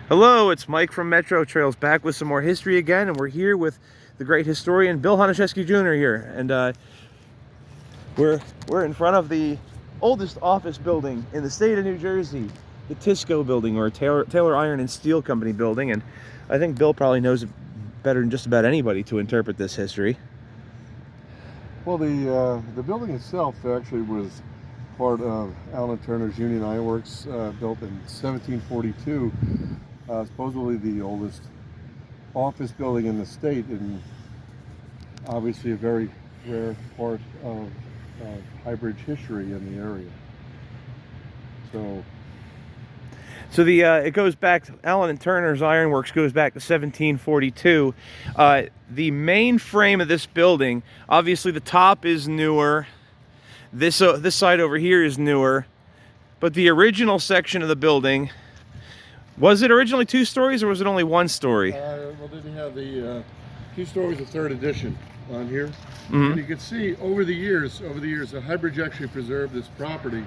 Hello, it's Mike from Metro Trails back with some more history again, and we're here with the great historian Bill Honishevsky Jr. here, and we're in front of the oldest office building in the state of New Jersey, the Tisco Building, or Taylor Iron and Steel Company building, and I think Bill probably knows it better than just about anybody to interpret this history. Well, the building itself actually was part of Allen Turner's Union Iron Works, built in 1742. Supposedly the oldest office building in the state, and obviously a very rare part of High Bridge history in the area. So it goes back, Allen and Turner's Iron Works goes back to 1742. The main frame of this building, obviously the top is newer. This side over here is newer, but the original section of the building, was it originally 2 stories or was it only 1 story? Well, then you have the 2 stories of 3rd edition on here. Mm-hmm. And you can see over the years, High Bridge actually preserved this property.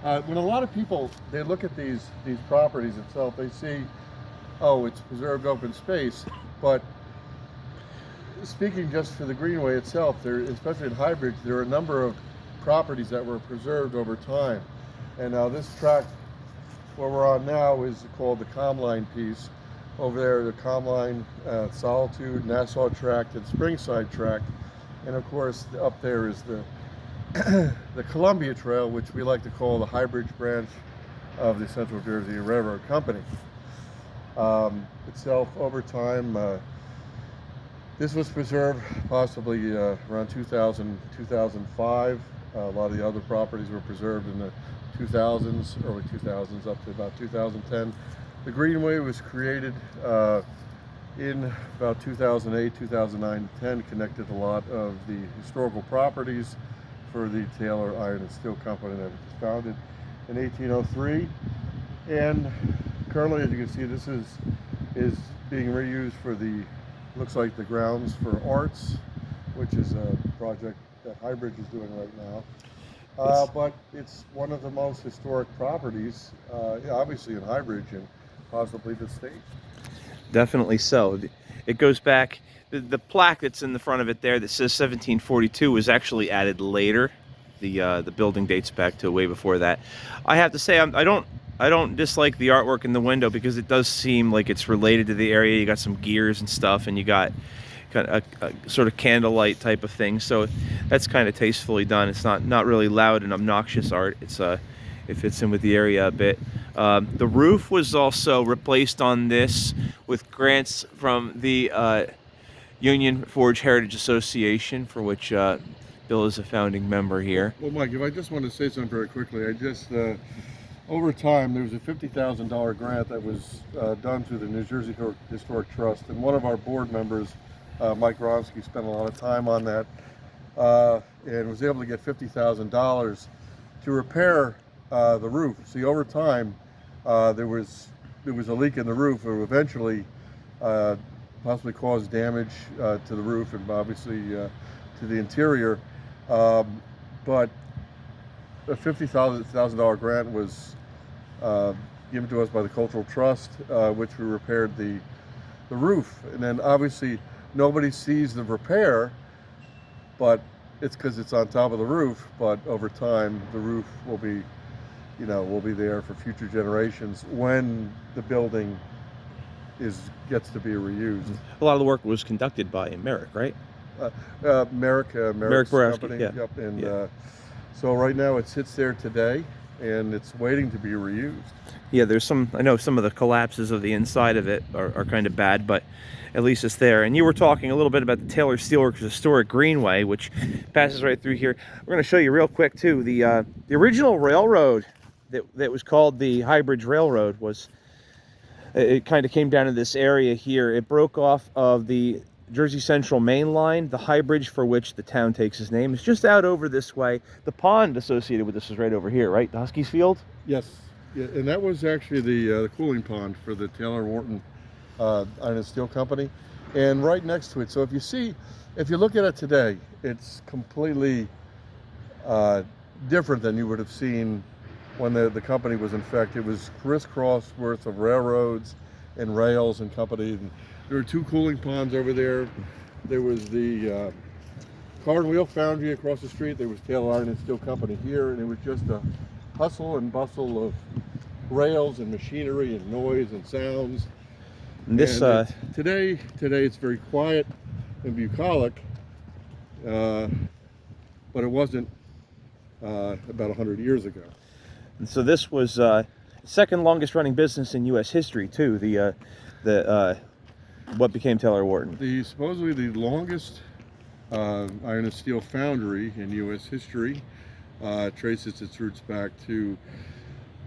When a lot of people, they look at these properties itself, they see, oh, it's preserved open space. But speaking just for the Greenway itself, especially in High Bridge, there are a number of properties that were preserved over time. And now this tract, what we're on now, is called the Comline piece. Over there, the Comline, Solitude, Nassau tract, and Springside tract. And of course, up there is the the Columbia Trail, which we like to call the High Bridge branch of the Central Jersey Railroad Company. Itself, over time, this was preserved possibly around 2000, 2005. A lot of the other properties were preserved in the 2000s, early 2000s, up to about 2010. The Greenway was created in about 2008, 2009, 10, connected a lot of the historical properties for the Taylor Iron and Steel Company that was founded in 1803. And currently, as you can see, this is being reused for looks like the grounds for arts, which is a project that High Bridge is doing right now. But it's one of the most historic properties, obviously in High Bridge and possibly the state. Definitely so. It goes back, the plaque that's in the front of it there that says 1742 was actually added later. The building dates back to way before that. I have to say, I don't dislike the artwork in the window because it does seem like it's related to the area. You got some gears and stuff, and you got kind of a sort of candlelight type of thing. So that's kind of tastefully done. It's not really loud and obnoxious art. It fits in with the area a bit. The roof was also replaced on this with grants from the Union Forge Heritage Association, for which Bill is a founding member here. Well, Mike, if I just want to say something very quickly, over time, there was a $50,000 grant that was done through the New Jersey Historic Trust, and one of our board members, Mike Ronsky, spent a lot of time on that and was able to get $50,000 to repair the roof. See, over time, there was a leak in the roof, or eventually possibly caused damage to the roof and obviously to the interior. But a $50,000 grant was given to us by the Cultural Trust, which we repaired the roof. And then obviously nobody sees the repair, but it's because it's on top of the roof. But over time, the roof will be there for future generations when the building gets to be reused. A lot of the work was conducted by Merrick, right? Merrick's Borowski, company. yeah. Yep. And so right now it sits there today, and it's waiting to be reused. Yeah, I know some of the collapses of the inside of it are kind of bad, but at least it's there. And you were talking a little bit about the Taylor Steelworkers historic Greenway, which passes right through here. We're going to show you real quick too. The original railroad that was called the High Bridge Railroad it kind of came down to this area here. It broke off of the Jersey Central main line. The High Bridge, for which the town takes its name, is just out over this way. The pond associated with this is right over here, right? The Huskies Field? Yes. Yeah, and that was actually the cooling pond for the Taylor Wharton Iron and Steel Company. And right next to it, so if you look at it today, it's completely different than you would have seen when the company was in effect. It was crisscross worth of railroads and Rails and company. And there were 2 cooling ponds over there. There was the car and wheel foundry across the street. There was Taylor Iron and Steel Company here, and it was just a hustle and bustle of rails and machinery and noise and sounds. And this today it's very quiet and bucolic, but it wasn't about 100 years ago. and so this was second longest running business in U.S. history too. The what became Taylor Wharton. Supposedly the longest iron and steel foundry in U.S. history traces its roots back to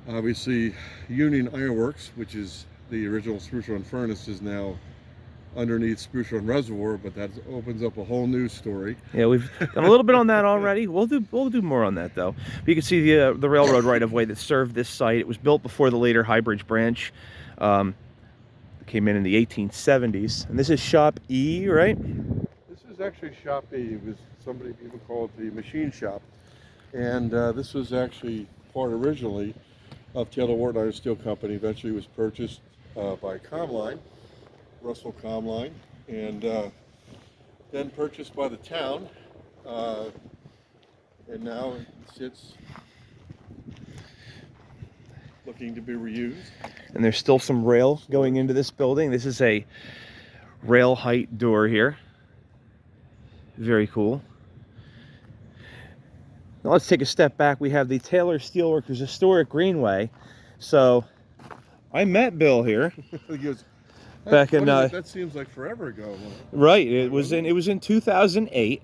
obviously Union Iron Works, which is the original Spruce Run furnace, is now underneath Spruce Run Reservoir, but that opens up a whole new story. Yeah, we've done a little bit on that already. We'll do more on that though. But you can see the railroad right of way that served this site. It was built before the later High Bridge branch. Came in the 1870s, and this is Shop E, right? This is actually Shop E. It was people call it the machine shop, and this was actually part originally of Taylor Wharton Iron and Steel Company. Eventually was purchased by Comline, Russell Comline, and then purchased by the town, and now it sits looking to be reused. And there's still some rail going into this building. This is a rail height door here. Very cool. Now let's take a step back. We have the Taylor Steelworkers historic Greenway. So I met Bill here back in that seems like forever ago. Right, it was in 2008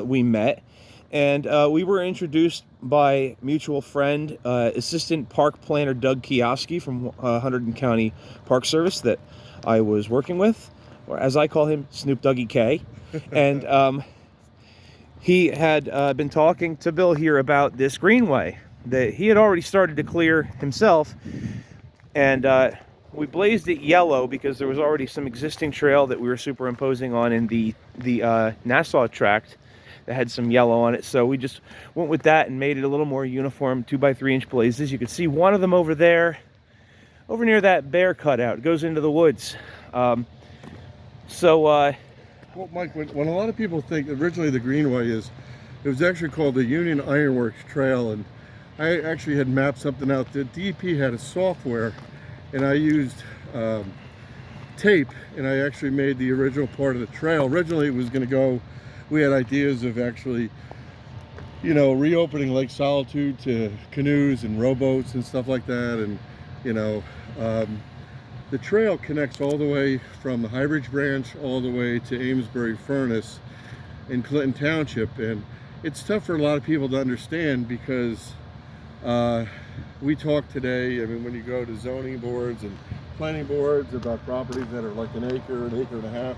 we met, and we were introduced by mutual friend, Assistant Park Planner Doug Kioski from Hunterdon County Park Service that I was working with, or as I call him, Snoop Dougie K. And he had been talking to Bill here about this Greenway that he had already started to clear himself, and we blazed it yellow because there was already some existing trail that we were superimposing on in the Nassau tract that had some yellow on it. So we just went with that and made it a little more uniform, 2x3 inch blazes. You can see one of them over there, over near that bear cutout. It goes into the woods. Well, Mike, when a lot of people think originally the Greenway it was actually called the Union Iron Works Trail, and I actually had mapped something out. The DEP had a software, and I used tape, and I actually made the original part of the trail. Originally it was going to go, we had ideas of actually, reopening Lake Solitude to canoes and rowboats and stuff like that, and the trail connects all the way from the High Bridge branch all the way to Amesbury Furnace in Clinton Township. And it's tough for a lot of people to understand because we talk today, when you go to zoning boards and planning boards about properties that are like an acre and a half,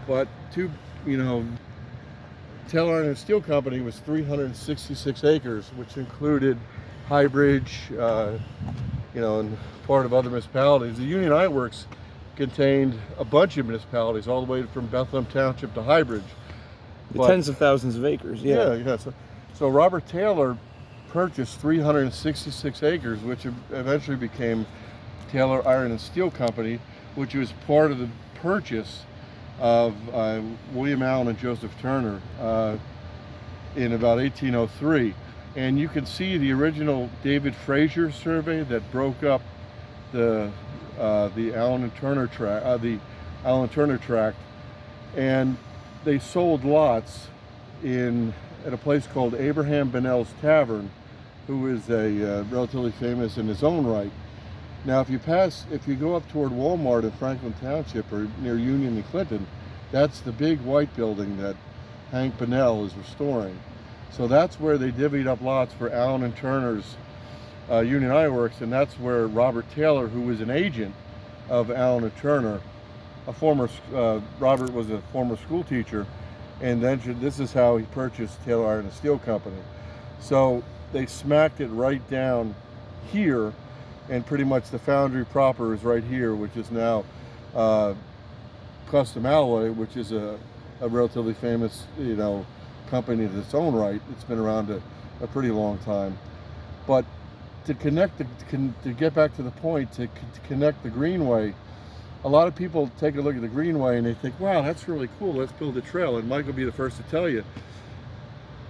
but Taylor Iron and Steel Company was 366 acres, which included High Bridge, and part of other municipalities. The Union Iron Works contained a bunch of municipalities, all the way from Bethlehem Township to High Bridge. Tens of thousands of acres, yeah. Yeah. So Robert Taylor purchased 366 acres, which eventually became Taylor Iron and Steel Company, which was part of the purchase of William Allen and Joseph Turner in about 1803. And you can see the original David Fraser survey that broke up the Allen and Turner tract, and they sold lots at a place called Abraham Bennell's Tavern, who is a relatively famous in his own right. Now, if you go up toward Walmart in Franklin Township or near Union and Clinton, that's the big white building that Hank Bennell is restoring. So that's where they divvied up lots for Allen and Turner's Union Iron Works, and that's where Robert Taylor, who was an agent of Allen and Turner, Robert was a former school teacher, and then this is how he purchased Taylor Iron and Steel Company. So they smacked it right down here, and pretty much the foundry proper is right here, which is now Custom Alloy, which is a relatively famous, company in its own right. It's been around a pretty long time. But to get back to the point, to connect the Greenway a lot of people take a look at the Greenway and they think, wow, that's really cool, let's build a trail. And Mike will be the first to tell you,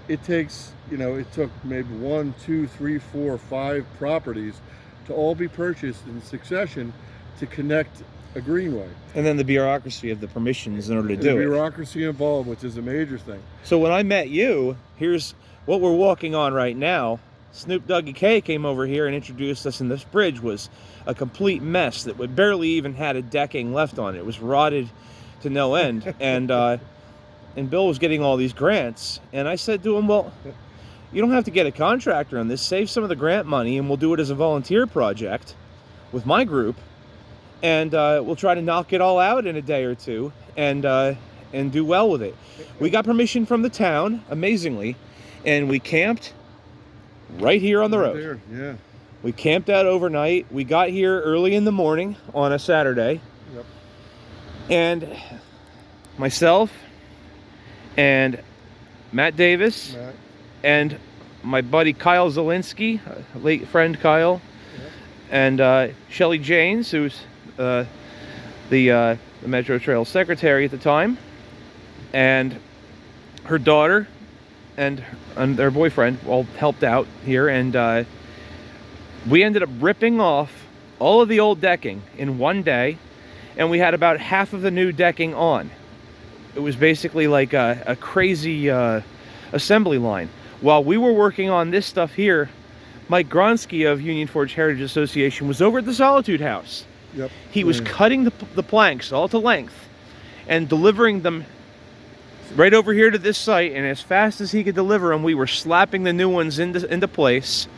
it takes, it took maybe 1, 2, 3, 4, 5 properties to all be purchased in succession to connect a Greenway. And then the bureaucracy of the permissions in order to do The it. bureaucracy involved, which is a major thing. So when I met you, here's what we're walking on right now. Snoop Dougie K came over here and introduced us, and this bridge was a complete mess that would barely even had a decking left on it. It was rotted to no end. And Bill was getting all these grants, and I said to him, well, you don't have to get a contractor on this. Save some of the grant money, and we'll do it as a volunteer project with my group, and we'll try to knock it all out in a day or two and do well with it. We got permission from the town, amazingly, and we camped right here on the road. There, yeah. We camped out overnight. We got here early in the morning on a Saturday. Yep. And myself and Matt Davis and my buddy Kyle Zielinski, late friend Kyle, and Shelly Janes, who's the Metro Trail secretary at the time, and her daughter and their boyfriend all helped out here, and we ended up ripping off all of the old decking in one day, and we had about half of the new decking on. It was basically like a crazy assembly line. While we were working on this stuff here, Mike Gronsky of Union Forge Heritage Association was over at the Solitude house. Yep. He was cutting the planks all to length and delivering them right over here to this site, and as fast as he could deliver them, we were slapping the new ones into place,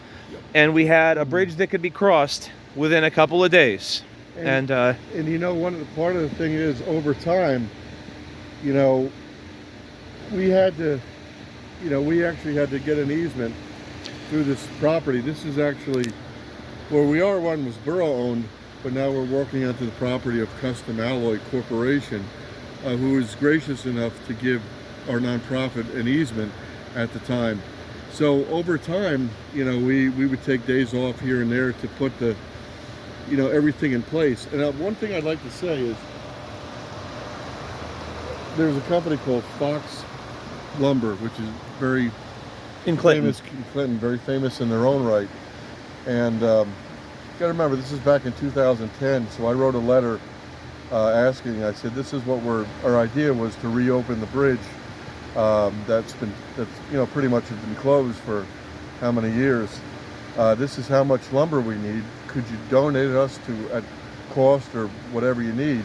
and we had a bridge that could be crossed within a couple of days. And part of the thing is, over time, we actually had to get an easement through this property. This is actually where we are. One was borough owned, but now we're walking onto the property of Custom Alloy Corporation, who was gracious enough to give our nonprofit an easement at the time. So over time, we would take days off here and there to put the, everything in place. And one thing I'd like to say is, there's a company called Fox Lumber, which is very famous in Clinton, very famous in their own right. And you got to remember, this is back in 2010. So I wrote a letter asking. I said, this is what our idea was, to reopen the bridge that's pretty much has been closed for how many years. This is how much lumber we need. Could you donate us at cost or whatever you need?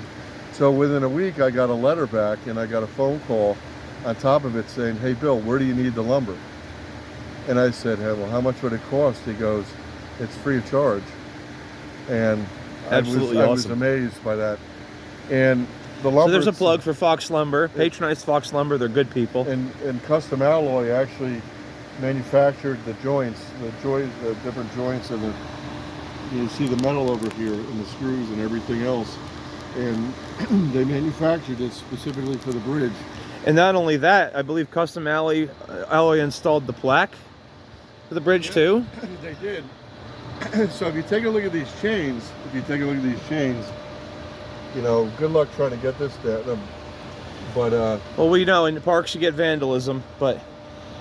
So within a week, I got a letter back, and I got a phone call on top of it saying, hey Bill, where do you need the lumber? And I said, hey, well, how much would it cost? He goes, it's free of charge. And I was amazed by that. And the lumber. So there's a plug for Fox Lumber. Patronize Fox Lumber. They're good people. And Custom Alloy actually manufactured the joints, the different joints, and you see the metal over here and the screws and everything else. And they manufactured it specifically for the bridge. And not only that, I believe Custom Alloy installed the plaque for the bridge too. They did. So if you take a look at these chains, good luck trying to get this down. But well, we know in the parks you get vandalism, but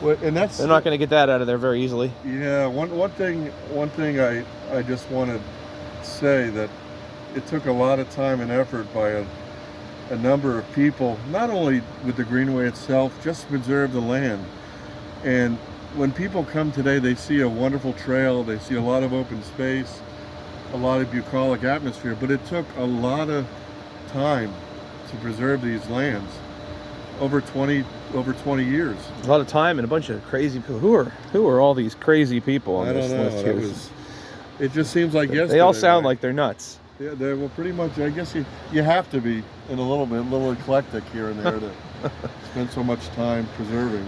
and that's, they're not going to get that out of there very easily. Yeah, one thing I just want to say, that it took a lot of time and effort by a number of people, not only with the Greenway itself, just to preserve the land. And when people come today, they see a wonderful trail, they see a lot of open space, a lot of bucolic atmosphere, but it took a lot of time to preserve these lands, over 20 years. A lot of time and a bunch of crazy people. Who are all these crazy people on this list here? It just seems like yesterday. They all sound like they're nuts. Yeah, well, pretty much. I guess you have to be in a little eclectic here and there to spend so much time preserving.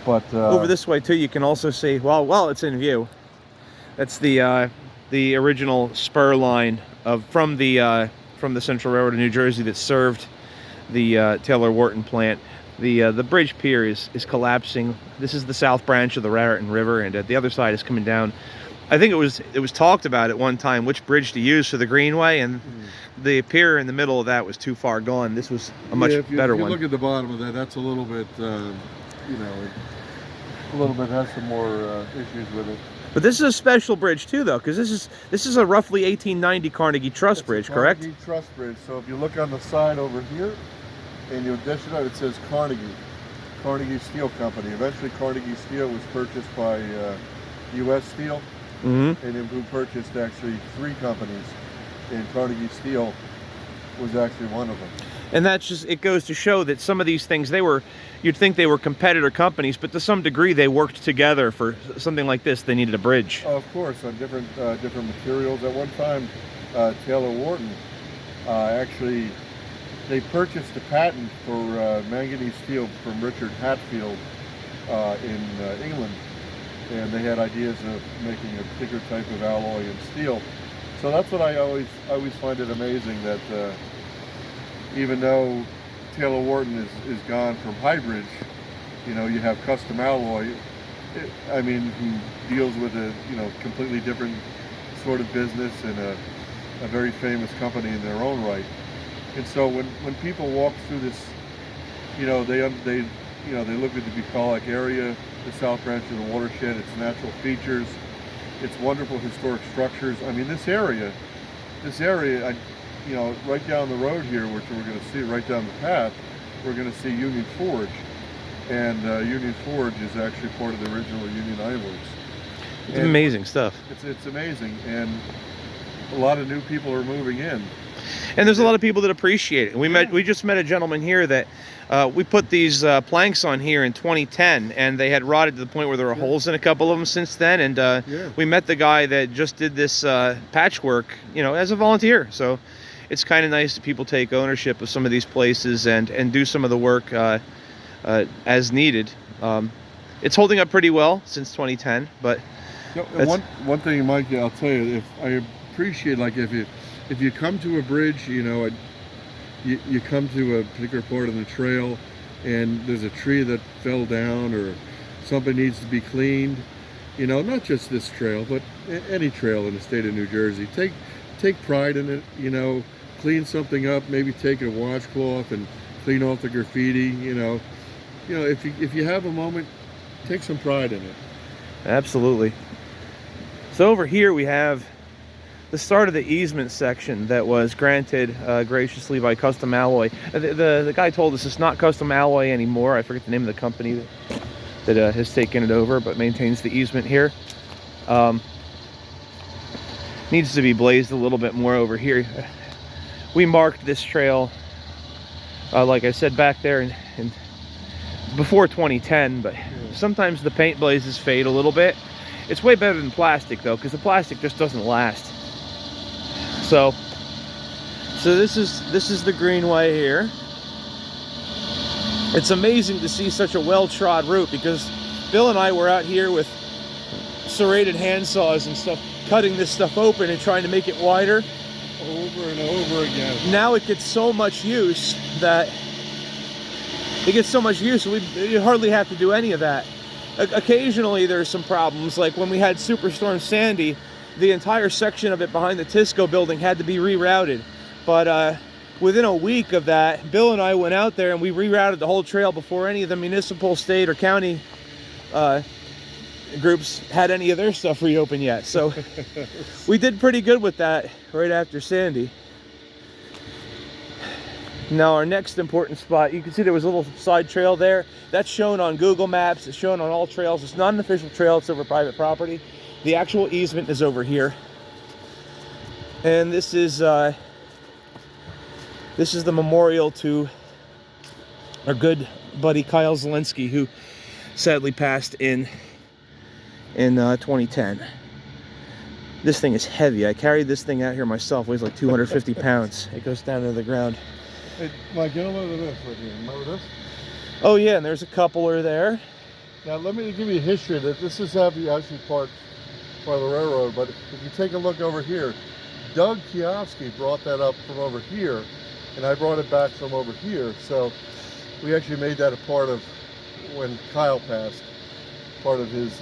But over this way too, you can also see. Well, it's in view. That's the original spur line from the Central Railroad of New Jersey that served the Taylor Wharton plant. The bridge pier is collapsing. This is the south branch of the Raritan River, and the other side is coming down I think it was talked about at one time which bridge to use for the Greenway, and the pier in the middle of that was too far gone. This was a much better if you one. look at the bottom of that, that's a little bit, you know, a little bit has some more issues with it. But this is a special bridge too, though, because this is a roughly 1890 Carnegie Truss bridge, correct? Carnegie Truss bridge. So if you look on the side over here, and you dish it out, it says Carnegie Steel Company. Eventually, Carnegie Steel was purchased by U.S. Steel, and then who purchased actually 3 companies, and Carnegie Steel was actually one of them. And that's just, it goes to show that some of these things, you'd think they were competitor companies, but to some degree they worked together. For something like this, they needed a bridge. Of course, on different materials. At one time, Taylor Wharton actually, they purchased a patent for manganese steel from Richard Hatfield in England, and they had ideas of making a particular type of alloy in steel. So that's what I always find it amazing that even though Taylor Wharton is gone from Highbridge, you know, you have Custom Alloy, I mean, who deals with a, you know, completely different sort of business and a very famous company in their own right. And so when people walk through this, you know, they look at the bucolic area, the South Branch of the watershed, its natural features, its wonderful historic structures. I mean, this area, you know, right down the road here, which we're going to see right down the path, we're going to see Union Forge. And Union Forge is actually part of the original Union Iron Works. It's amazing stuff. It's amazing, and a lot of new people are moving in. And there's a lot of people that appreciate it. We just met a gentleman here that we put these planks on here in 2010, and they had rotted to the point where there were holes in a couple of them since then. And we met the guy that just did this patchwork, you know, as a volunteer. So it's kind of nice that people take ownership of some of these places and do some of the work as needed. It's holding up pretty well since 2010, but one thing, Mike, I'll tell you, if I appreciate, like, if you come to a bridge, you know, you come to a particular part of the trail and there's a tree that fell down or something needs to be cleaned, you know, not just this trail, but any trail in the state of New Jersey, take pride in it, you know, clean something up, maybe take a washcloth and clean off the graffiti, you know, if you have a moment, take some pride in it. Absolutely. So over here we have the start of the easement section that was granted graciously by Custom Alloy. The guy told us it's not Custom Alloy anymore. I forget the name of the company that has taken it over, but maintains the easement here. Needs to be blazed a little bit more over here. We marked this trail, like I said, back there in before 2010, but sometimes the paint blazes fade a little bit. It's way better than plastic, though, because the plastic just doesn't last. So this is the Greenway here. It's amazing to see such a well-trod route, because Bill and I were out here with serrated hand saws and stuff, cutting this stuff open and trying to make it wider. Over and over again. Now it gets so much use that we hardly have to do any of that. Occasionally there's some problems, like when we had Superstorm Sandy, the entire section of it behind the Tisco Building had to be rerouted. But within a week of that, Bill and I went out there and we rerouted the whole trail before any of the municipal, state, or county groups had any of their stuff reopened yet. So we did pretty good with that right after Sandy. Now our next important spot, you can see there was a little side trail there. That's shown on Google Maps. It's shown on all trails. It's not an official trail. It's over private property. The actual easement is over here. And this is the memorial to our good buddy Kyle Zelensky, who sadly passed in 2010. This thing is heavy. I carried this thing out here myself. It weighs like 250 pounds. It goes down to the ground. Hey, Mike, get a load of this right here. Remember this? Oh yeah, and there's a coupler there. Now let me give you a history that this is actually part of the railroad, but if you take a look over here, Doug Kiofsky brought that up from over here, and I brought it back from over here. So we actually made that a part of when Kyle passed, part of his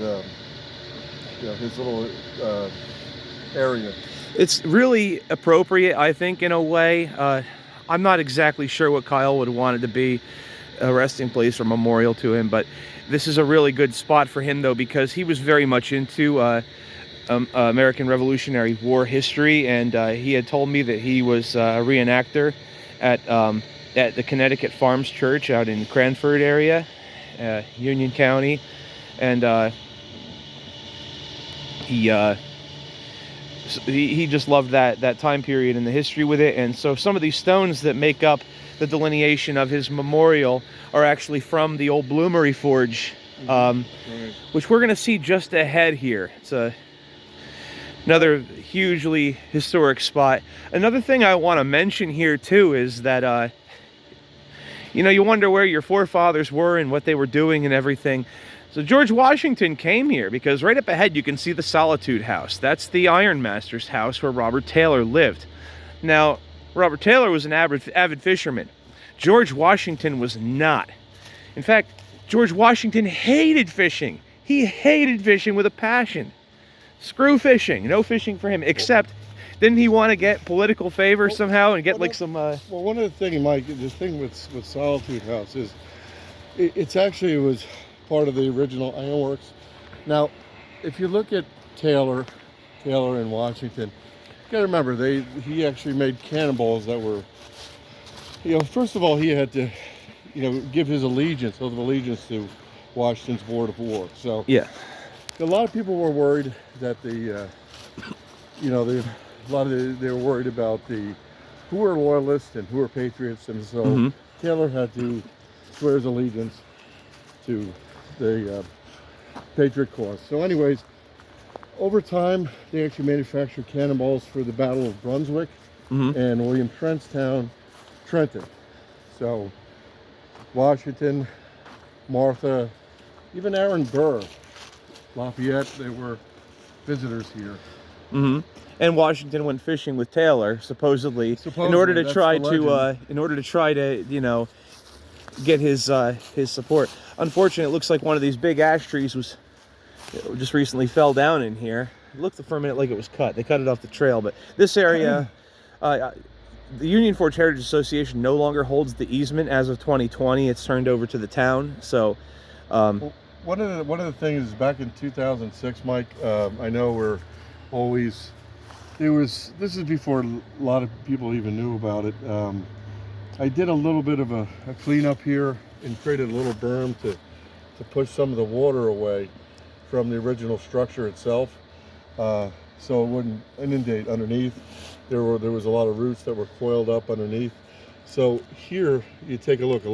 his little area. It's really appropriate, I think, in a way. I'm not exactly sure what Kyle would want it to be, a resting place or memorial to him, but this is a really good spot for him, though, because he was very much into American Revolutionary War history, and he had told me that he was a reenactor at the Connecticut Farms Church out in Cranford area, Union County, and he just loved that time period and the history with it. And so some of these stones that make up the delineation of his memorial are actually from the old Bloomery Forge, Right. which we're going to see just ahead here. It's another hugely historic spot. Another thing I want to mention here too is that you wonder where your forefathers were and what they were doing and everything. So George Washington came here because right up ahead you can see the Solitude house. That's the ironmaster's house where Robert Taylor lived. Now, Robert Taylor was an avid fisherman. George Washington was not. In fact, George Washington hated fishing. He hated fishing with a passion. Screw fishing. No fishing for him, except didn't he want to get political favor somehow and get like some... Well, one of the things, Mike, the thing with Solitude House is it was part of the original ironworks. Now, if you look at Taylor and Washington, you gotta remember he actually made cannonballs that were, first of all, he had to, give his allegiance to Washington's Board of War. So yeah, a lot of people were worried that they were worried about who were loyalists and who were patriots, and so Taylor had to swear his allegiance to the Patriot cause. So anyways, over time, they actually manufactured cannonballs for the Battle of Brunswick and William Trenton. So Washington, Martha, even Aaron Burr, Lafayette, they were visitors here. And Washington went fishing with Taylor, supposedly in order to try to get his support. Unfortunately, it looks like one of these big ash trees just recently fell down in here. It looked for a minute like it was cut. They cut it off the trail, but this area, the Union Forge Heritage Association no longer holds the easement as of 2020. It's turned over to the town. So, one of the things back in 2006, Mike, I know we're always this is before a lot of people even knew about it. I did a little bit of a cleanup here and created a little berm to push some of the water away from the original structure itself, so it wouldn't inundate underneath. There was a lot of roots that were coiled up underneath. So here you take a look.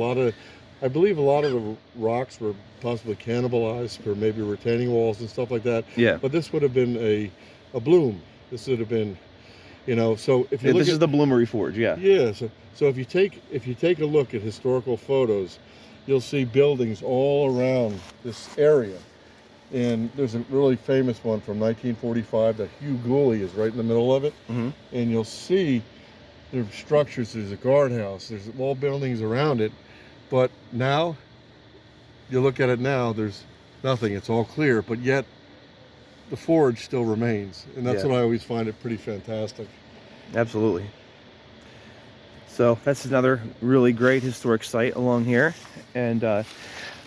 I believe a lot of the rocks were possibly cannibalized for maybe retaining walls and stuff like that. Yeah. But this would have been a bloom. This would have been, So if you look this is the Bloomery Forge. Yeah. Yeah. So if you take a look at historical photos, you'll see buildings all around this area. And there's a really famous one from 1945 that Hugh Gooley is right in the middle of it. And you'll see there are structures. There's a guardhouse. There's wall buildings around it. But now, you look at it now, there's nothing. It's all clear. But yet, the forge still remains. And that's what I always find it pretty fantastic. Absolutely. So that's another really great historic site along here. And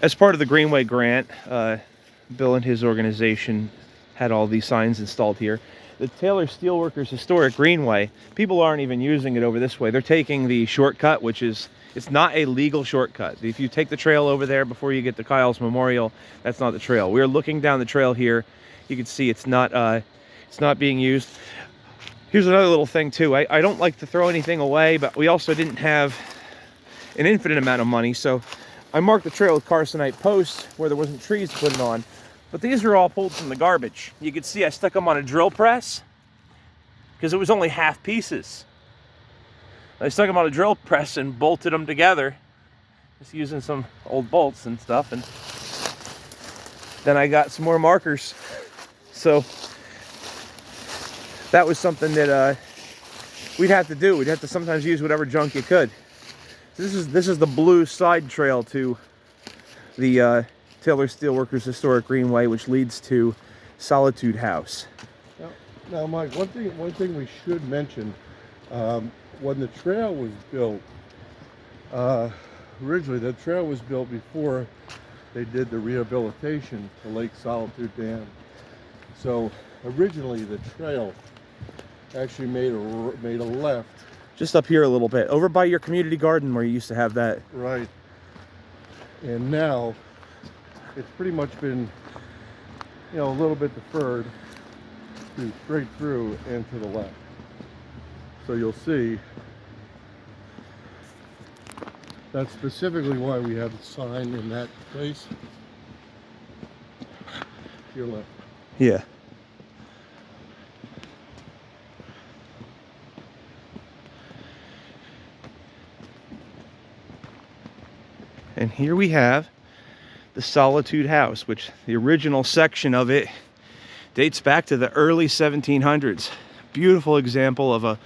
as part of the Greenway grant, Bill and his organization had all these signs installed here. The Taylor Steelworkers Historic Greenway, people aren't even using it over this way. They're taking the shortcut, which is, it's not a legal shortcut. If you take the trail over there before you get to Kyle's Memorial, that's not the trail. We're looking down the trail here. You can see it's not being used. Here's another little thing too. I don't like to throw anything away, but we also didn't have an infinite amount of money, so I marked the trail with Carsonite posts where there wasn't trees to put it on. But these are all pulled from the garbage. You can see I stuck them on a drill press because it was only half pieces. I stuck them on a drill press and bolted them together, just using some old bolts and stuff. And then I got some more markers. So that was something that we'd have to do. We'd have to sometimes use whatever junk you could. This is the blue side trail to the Taylor Steelworkers Historic Greenway, which leads to Solitude House. Now, Mike, one thing we should mention, when the trail was built, originally the trail was built before they did the rehabilitation to Lake Solitude Dam. So originally the trail actually made a left. Just up here a little bit, over by your community garden where you used to have that. Right. And now it's pretty much been, you know, a little bit deferred to straight through and to the left. So you'll see that's specifically why we have the sign in that place. To your left. Yeah. And here we have the Solitude House, which the original section of it dates back to the early 1700s. Beautiful example of a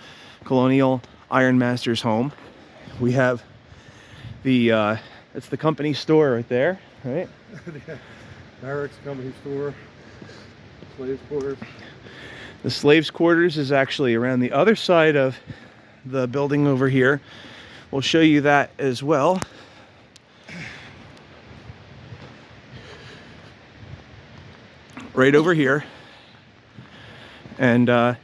colonial ironmaster's home. We have the, it's the company store right there, right? Barracks, company store, slaves quarters. The slaves quarters is actually around the other side of the building over here. We'll show you that as well. Right over here. And that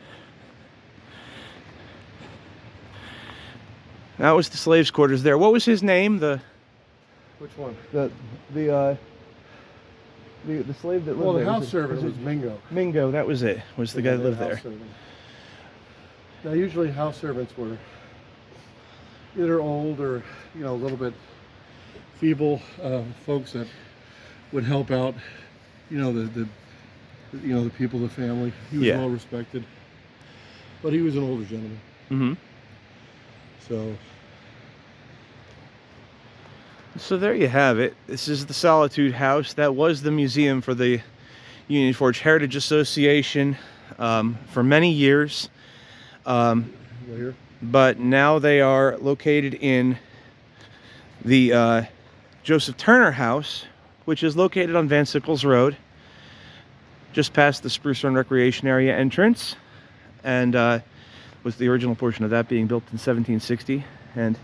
was the slaves quarters there. What was his name? Which one? The slave that lived there. Well, the house servant was Mingo. Mingo, that was it. Was the guy that lived there. Servant. Now, usually house servants were either old or, you know, a little bit feeble folks that would help out, you know, the people, the family. He was well respected, but he was an older gentleman. Mm-hmm. So there you have it. This is the Solitude House. That was the museum for the Union Forge Heritage Association for many years. But now they are located in the Joseph Turner House, which is located on Van Sickles Road, just past the Spruce Run Recreation Area entrance, and was the original portion of that being built in 1760, and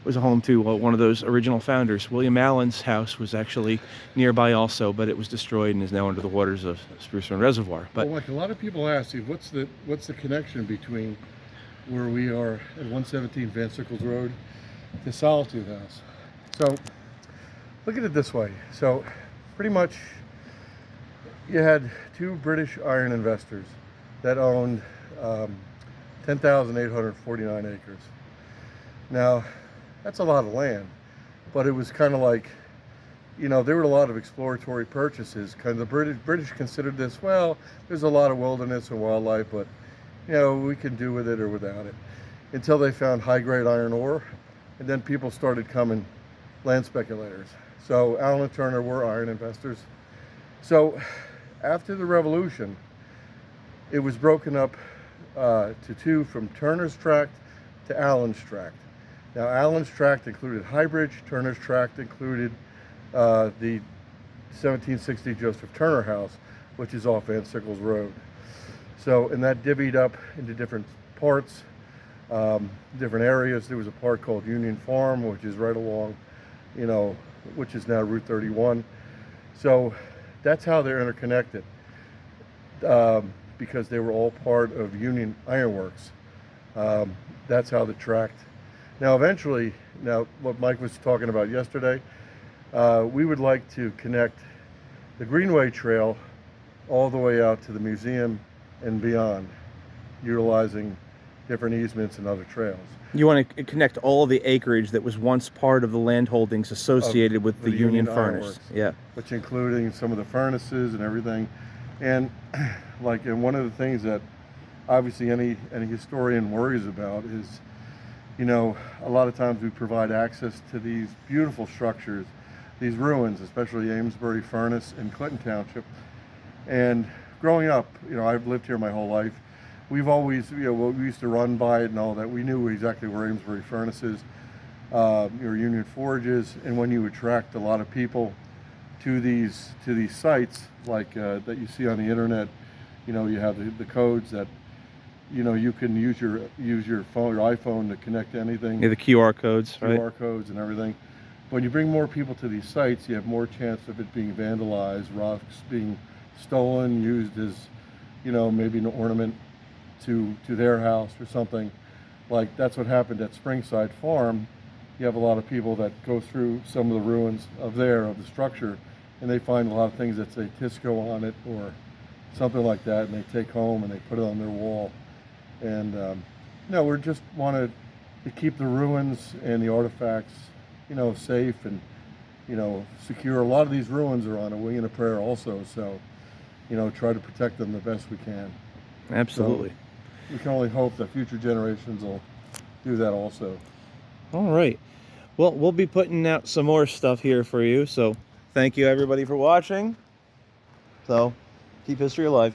was a home to one of those original founders. William Allen's house was actually nearby also, but it was destroyed and is now under the waters of Spruce Run Reservoir. But well, like a lot of people ask you, what's the connection between where we are at 117 Van Sickles Road to Solitude House? So look at it this way. So pretty much you had two British iron investors that owned 10,849 acres. Now, that's a lot of land, but it was kind of like, you know, there were a lot of exploratory purchases. Kind of the British considered this, well, there's a lot of wilderness and wildlife, but, you know, we can do with it or without it. Until they found high-grade iron ore, and then people started coming, land speculators. So Allen and Turner were iron investors. So after the Revolution, it was broken up to two, from Turner's tract to Allen's tract. Now, Allen's tract included Highbridge, Turner's tract included the 1760 Joseph Turner House, which is off Van Sickles Road. So, and that divvied up into different parts, different areas. There was a part called Union Farm, which is right along, you know, which is now Route 31. So that's how they're interconnected, because they were all part of Union Ironworks. That's how the tract. Now, eventually, what Mike was talking about yesterday, we would like to connect the Greenway Trail all the way out to the museum and beyond, utilizing different easements and other trails. you want to connect all of the acreage that was once part of the land holdings associated with the Union furnace. Yeah. Which including some of the furnaces and everything. And like, and one of the things that obviously any historian worries about is, you know, a lot of times we provide access to these beautiful structures, these ruins, especially Amesbury Furnace in Clinton Township. And growing up, you know, I've lived here my whole life. We've always, you know, we used to run by it and all that. We knew exactly where Amesbury Furnace is, or Union Forge is. And when you attract a lot of people to these sites like that you see on the internet. You know, you have the codes that, you know, you can use your phone, your iPhone, to connect to anything. Yeah, the QR codes, right? QR codes and everything. When you bring more people to these sites, you have more chance of it being vandalized, rocks being stolen, used as, you know, maybe an ornament to their house or something. Like that's what happened at Springside Farm. You have a lot of people that go through some of the ruins of the structure, and they find a lot of things that say Tisco on it or something like that, and they take home and they put it on their wall. And no, we just wanted to keep the ruins and the artifacts, you know, safe and, you know, secure. A lot of these ruins are on a wing and a prayer also, so, you know, try to protect them the best we can. Absolutely. So we can only hope that future generations will do that also. All right. Well, we'll be putting out some more stuff here for you. So thank you everybody for watching. So keep history alive.